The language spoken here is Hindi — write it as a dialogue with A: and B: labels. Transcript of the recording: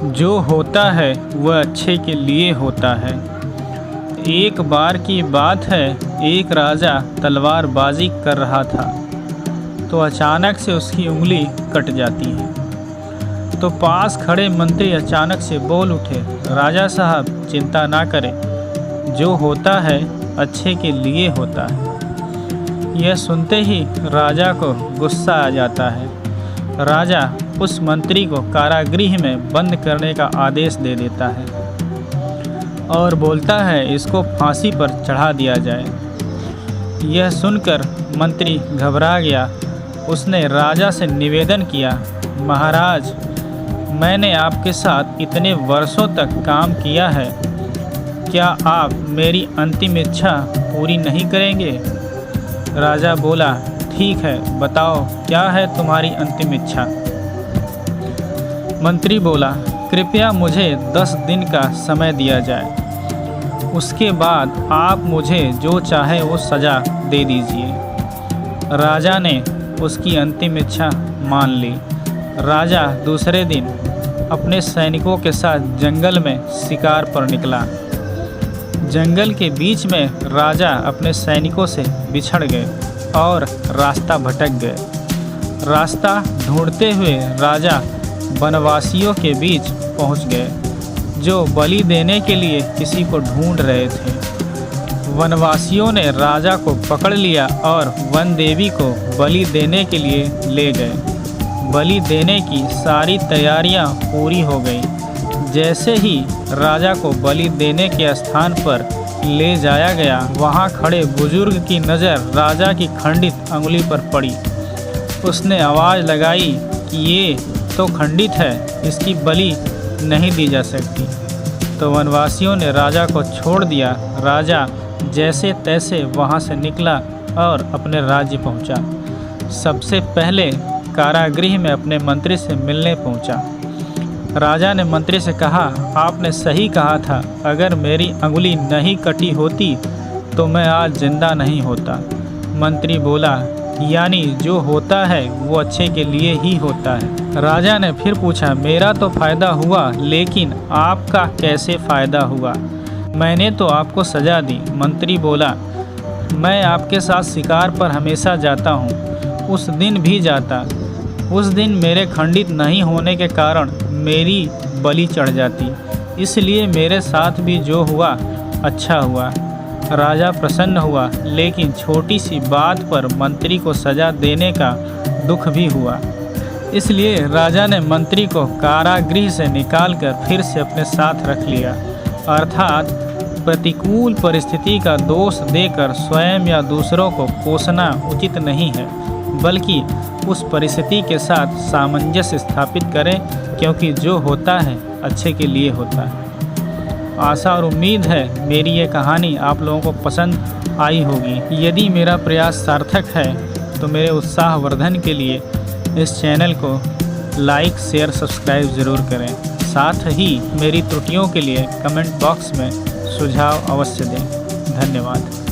A: जो होता है वह अच्छे के लिए होता है। एक बार की बात है, एक राजा तलवारबाजी कर रहा था तो अचानक से उसकी उंगली कट जाती है। तो पास खड़े मंत्री अचानक से बोल उठे, राजा साहब चिंता ना करें, जो होता है अच्छे के लिए होता है। यह सुनते ही राजा को गुस्सा आ जाता है। राजा उस मंत्री को कारागृह में बंद करने का आदेश दे देता है और बोलता है इसको फांसी पर चढ़ा दिया जाए। यह सुनकर मंत्री घबरा गया। उसने राजा से निवेदन किया, महाराज मैंने आपके साथ इतने वर्षों तक काम किया है, क्या आप मेरी अंतिम इच्छा पूरी नहीं करेंगे? राजा बोला, ठीक है बताओ क्या है तुम्हारी अंतिम इच्छा। मंत्री बोला, कृपया मुझे 10 दिन का समय दिया जाए, उसके बाद आप मुझे जो चाहे वो सज़ा दे दीजिए। राजा ने उसकी अंतिम इच्छा मान ली। राजा दूसरे दिन अपने सैनिकों के साथ जंगल में शिकार पर निकला। जंगल के बीच में राजा अपने सैनिकों से बिछड़ गए और रास्ता भटक गए। रास्ता ढूंढते हुए राजा वनवासियों के बीच पहुंच गए, जो बलि देने के लिए किसी को ढूंढ रहे थे। वनवासियों ने राजा को पकड़ लिया और वन देवी को बलि देने के लिए ले गए। बलि देने की सारी तैयारियां पूरी हो गई। जैसे ही राजा को बलि देने के स्थान पर ले जाया गया, वहां खड़े बुजुर्ग की नज़र राजा की खंडित अंगुली पर पड़ी। उसने आवाज़ लगाई कि ये तो खंडित है, इसकी बलि नहीं दी जा सकती। तो वनवासियों ने राजा को छोड़ दिया। राजा जैसे तैसे वहां से निकला और अपने राज्य पहुंचा। सबसे पहले कारागृह में अपने मंत्री से मिलने पहुंचा। राजा ने मंत्री से कहा, आपने सही कहा था, अगर मेरी अंगुली नहीं कटी होती तो मैं आज जिंदा नहीं होता। मंत्री बोला, यानी जो होता है वो अच्छे के लिए ही होता है। राजा ने फिर पूछा, मेरा तो फ़ायदा हुआ, लेकिन आपका कैसे फ़ायदा हुआ? मैंने तो आपको सज़ा दी। मंत्री बोला, मैं आपके साथ शिकार पर हमेशा जाता हूँ, उस दिन भी जाता। उस दिन मेरे खंडित नहीं होने के कारण मेरी बलि चढ़ जाती, इसलिए मेरे साथ भी जो हुआ अच्छा हुआ। राजा प्रसन्न हुआ, लेकिन छोटी सी बात पर मंत्री को सज़ा देने का दुख भी हुआ। इसलिए राजा ने मंत्री को कारागृह से निकालकर फिर से अपने साथ रख लिया। अर्थात प्रतिकूल परिस्थिति का दोष देकर स्वयं या दूसरों को कोसना उचित नहीं है, बल्कि उस परिस्थिति के साथ सामंजस्य स्थापित करें, क्योंकि जो होता है अच्छे के लिए होता है। आशा और उम्मीद है मेरी ये कहानी आप लोगों को पसंद आई होगी। यदि मेरा प्रयास सार्थक है तो मेरे उत्साहवर्धन के लिए इस चैनल को लाइक, शेयर, सब्सक्राइब ज़रूर करें। साथ ही मेरी त्रुटियों के लिए कमेंट बॉक्स में सुझाव अवश्य दें। धन्यवाद।